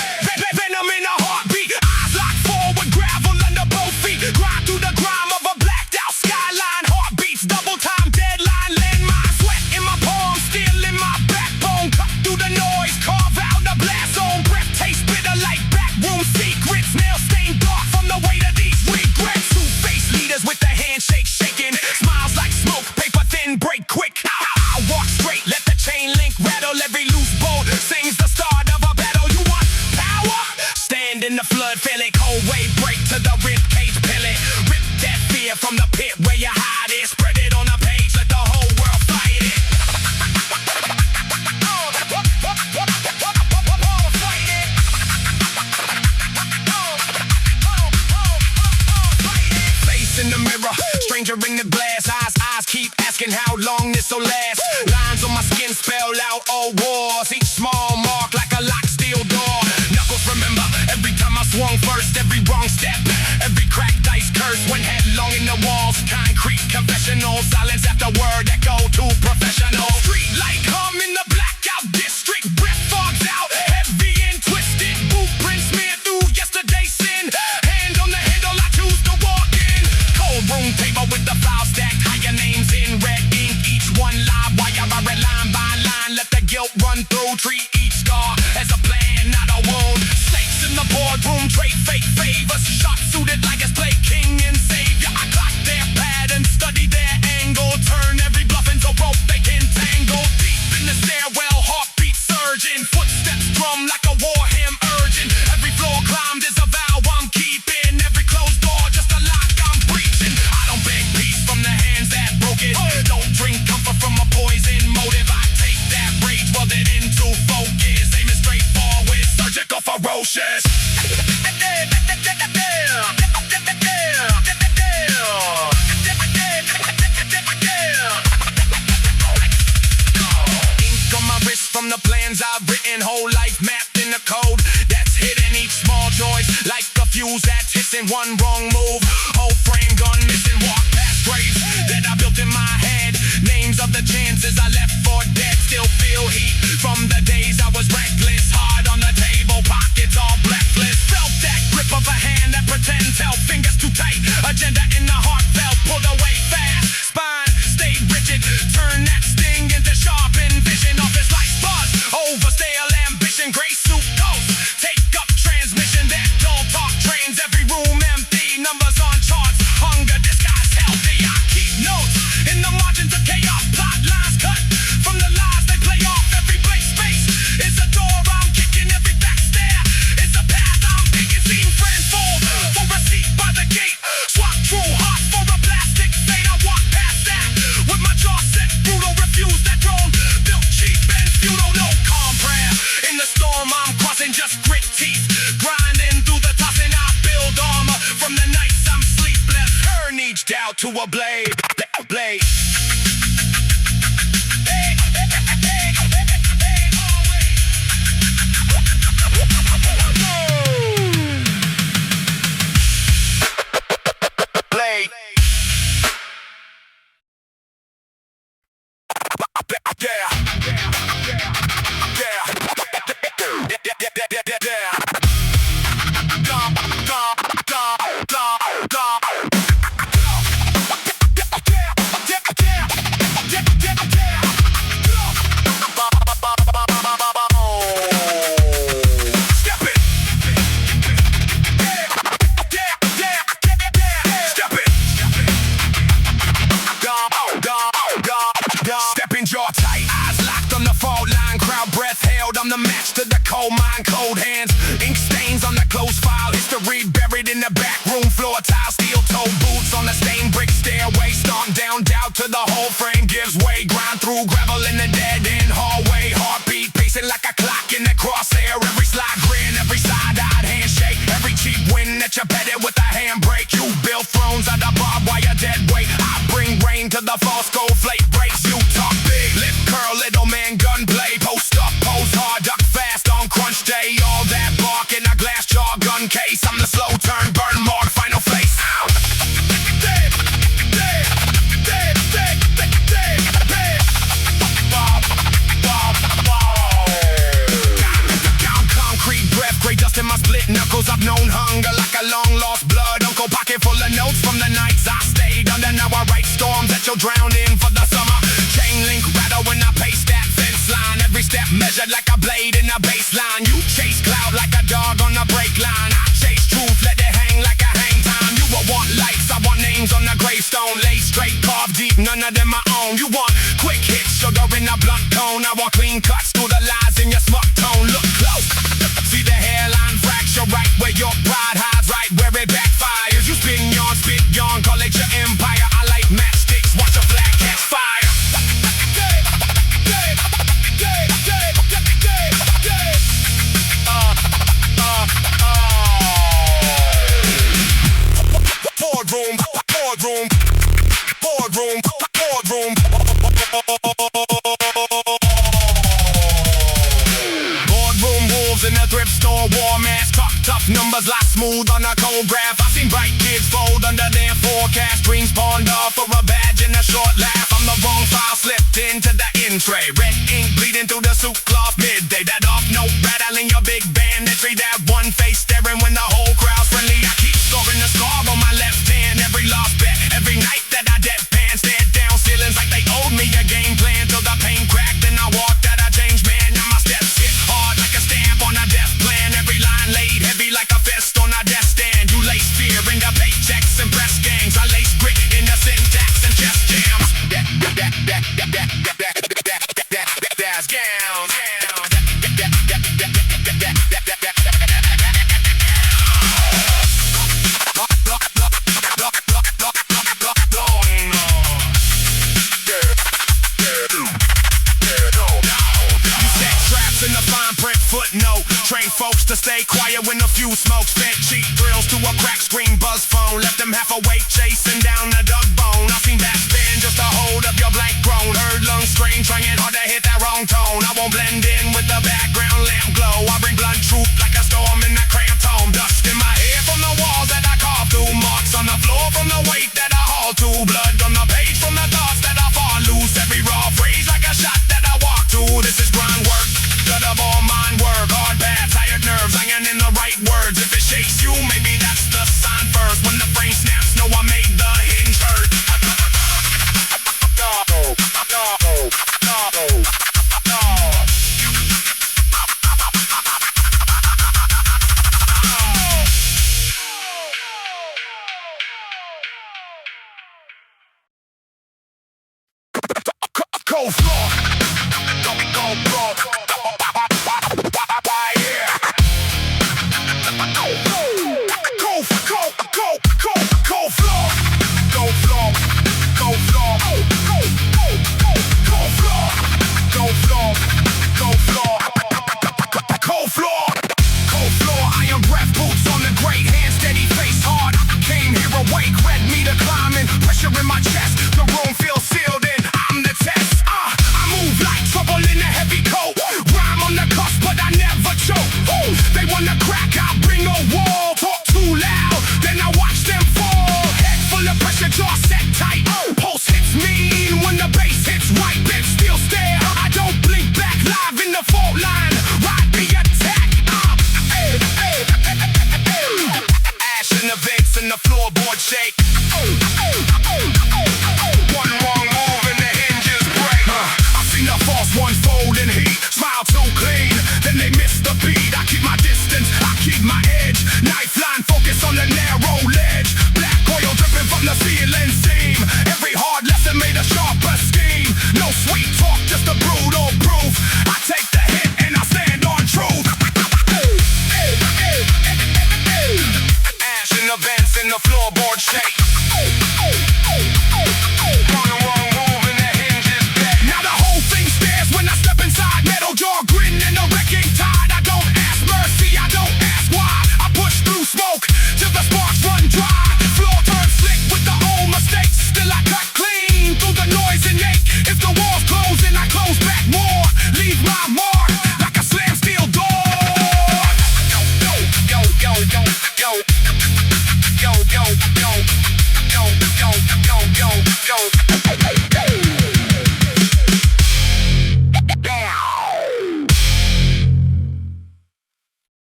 venom in a heartbeat. Eyes locked forward, gravel under both feet. Grind through the grime of a blacked out skyline. Heartbeats, double time, deadline, landmine. Sweat in my palms, steel in my backbone. Cut through the noise, carve out a blast zone. Breath taste bitter like backroom secrets. Nail stained dark from the weight of these regrets. Two-faced leaders with the handshake shaking. Smiles like smoke, paper thin, break quick. I walk straight, let the chain link rattle. Every loose bolt sings the start of a battle. You want power? Stand in the flood, feel it. Cold wave break to the rib cage, peel it. Rip that fear from the pit where you hide it. Spread it on a page, let the whole world fight it. Face in the mirror, stranger in the glass. Eyes keep asking how long this'll last. Lines on my skin spell out all wars. Each small mark like a locked steel door. Knuckles remember every time I swung first. Every wrong step, every cracked dice curse. Went headlong in the walls. Concrete confessional silence after word echo to professional. Street light hum in the blackout district. Breath fogs out, heavy and twisted. Blueprints smeared through yesterday's sin. Hand on the handle, I choose to walk in. Cold room table with the file stacked. Higher names in red ink. Each one live wire, I read line by line. Let the guilt run through. Treat each star as a plan, not a wound. Snakes in the boardroom, trade fake favors. Sharp suited like it's play king and savior. I clock their pattern, study their angle. Turn every bluff into rope they can tangle. Deep in the stairwell, heartbeat surging. Footsteps drum like a war hymn urging. Every floor climbed is a vow I'm keeping. Every closed door just a lock I'm breaching. I don't beg peace from the hands that broke it. Don't drink comfort from a poison motive. I take that rage, weld it into focus. Aim it straight forward, surgical, ferocious. Ink on my wrist from the plans I've written. Whole life mapped in the code that's hidden. Each small choice like a fuse that's hissing. One wrong move, whole frame gone missing. Walk past graves that I built in my head. Names of the chances I left for dead. Still feel heat from the days I was reckless. Hard on the table, pockets all breathless. Felt that grip of a hand that pretends held. Fingers too tight, agenda in the heart felt. Pulled away fast, spine stayed rigid. Turn that sting into sharpened vision. Office lights buzz over stale ambition. Gray suit coast, take up transmission. That dull talk trains every room empty. Numbers on charts, hunger disguised healthy. I keep notes in the margins of chaos. Plot lines cut from the lies they play off. Every blank space is a door I'm kicking. Every backstare is a path I'm picking. Seen friends fall for a seat by the gate. Swap true heart for a plastic fate. I walk past that with my jaw set. Brutal, refuse that drone. Built cheap and futile. No calm prayer in the storm I'm crossing. Just grit teeth grinding through the tossing. I build armor from the nights I'm sleepless. Turn each doubt to a blade. Blade. Stepping jaw tight, eyes locked on the fault line. Crowd breath held, I'm the match to the cold mind. Cold hands, ink stains on the closed file. History buried in the back room floor tile. Steel toe boots on the stained brick stairway. Stomp down, doubt to the whole frame gives way. Grind through gravel in the dead end hallway. Heartbeat pacing like a clock in the crosshair. Every slide grin, every side-eyed handshake. Every cheap win that you petted with a handbrake. You build thrones out of barbed wire dead weight. I bring rain to the false gold flake breaks. You talk big, lip curl, little man gunplay. Post up, pose hard, duck fast on crunch day. All that bark in a glass jar gun case. I'm the slow turn, burn mark, final face. Dead, dead, dead, dead, dead, dead, dead. Bob, Bob, Bob. Down concrete breath, gray dust in my split knuckles. I've known hunger like a long lost blood uncle. Pocket full of notes from the nights I stayed under. Now I write storms that you'll drown in for the summer. Chain link rattle when I pace that fence line. Every step measured like a blade in a baseline. You chase cloud like a dog on the brake line. I chase truth, let it hang like a hang time. You will want lights, I want names on the gravestone. Lay straight, carved deep, none of them my own. You want quick hits, sugar in a blunt cone. I want clean cuts through the lies in your smug tone. Look close, see the hairline fracture right where your pride hides, right where it backfires. You spin yarn, call it your empire. I light matchsticks, watch a flag catch fire. Boardroom, boardroom, boardroom, boardroom. Boardroom wolves in a thrift store, war mask, tough numbers lie smooth on a cold graph. I've seen bright kids fold under their forecast. Dreams pawned off for a badge and a short laugh. I'm the wrong file slipped into the in tray. Red ink bleeding through the suit cloth midday. That off note rattling your big band entry. That one face staring when the whole crowd's friendly. I keep scoring the scar on my left hand. Every lost bet, every night that I deadpan. Stared down ceilings like they owed me a game plan. Till the pain cracked and I walked out. I changed man. Now my steps hit hard like a stamp on a death plan. Every line laid heavy like a fist on a desk stand. You lace fear in the paychecks and press gangs. I lace grit in the syntax and chest jams. That's gowns. In the fine print footnote, train folks to stay quiet when a few smokes. Fed cheap thrills to a crack screen buzz phone. Left them half awake chasing down the dug bone. I seen that spin just a hold of your blank groan. Heard lungs strain, trying hard to hit that wrong tone. I won't blend in with the background lamp glow. I bring blunt truth like a storm in that cramped home. Dust in my hair from the walls that I carved through. Marks on the floor from the weight that I haul to. Blood on the page from the thoughts that I fall loose. Every raw phrase like a shot that I walk to. This is grind work. Gut of all mind work, hard path, tired nerves, hanging in the right words. If it shakes you, maybe that's the sign first. When the frame snaps, know I made the hinge hurt. Cold floor, cold floor. Pressure in my chest, the room feels sealed in. I'm the test. I move like trouble in a heavy coat. Rhyme on the cusp, but I never choke. Ooh, they wanna crack, I bring a wall. Talk too loud, then I watch them fall. Head full of pressure, jaw set tight. Pulse hits mean when the bass hits right. Bitch still stare, I don't blink back. Live in the fault line, ride the attack. Ash in the vents and the floorboard shake. One wrong move and the hinges break. I seen the false one fold in heat. Smile too clean, then they miss the beat. I keep my distance, I keep my edge. Knife line, focus on the narrow ledge. Black oil dripping from the ceiling seam. Every hard lesson made a sharper scheme. No sweet talk, just a brutal proof. I take the hit and I stand on truth. Ash in the vents and the floorboard shake. Now the whole thing stares when I step inside. Metal jaw grin and a wrecking tide. I don't ask mercy, I don't ask why. I push through smoke till the sparks run dry. Floor turns slick with the old mistakes. Still I cut clean through the noise and ache. If the walls close, then I close back more. Leave my mark.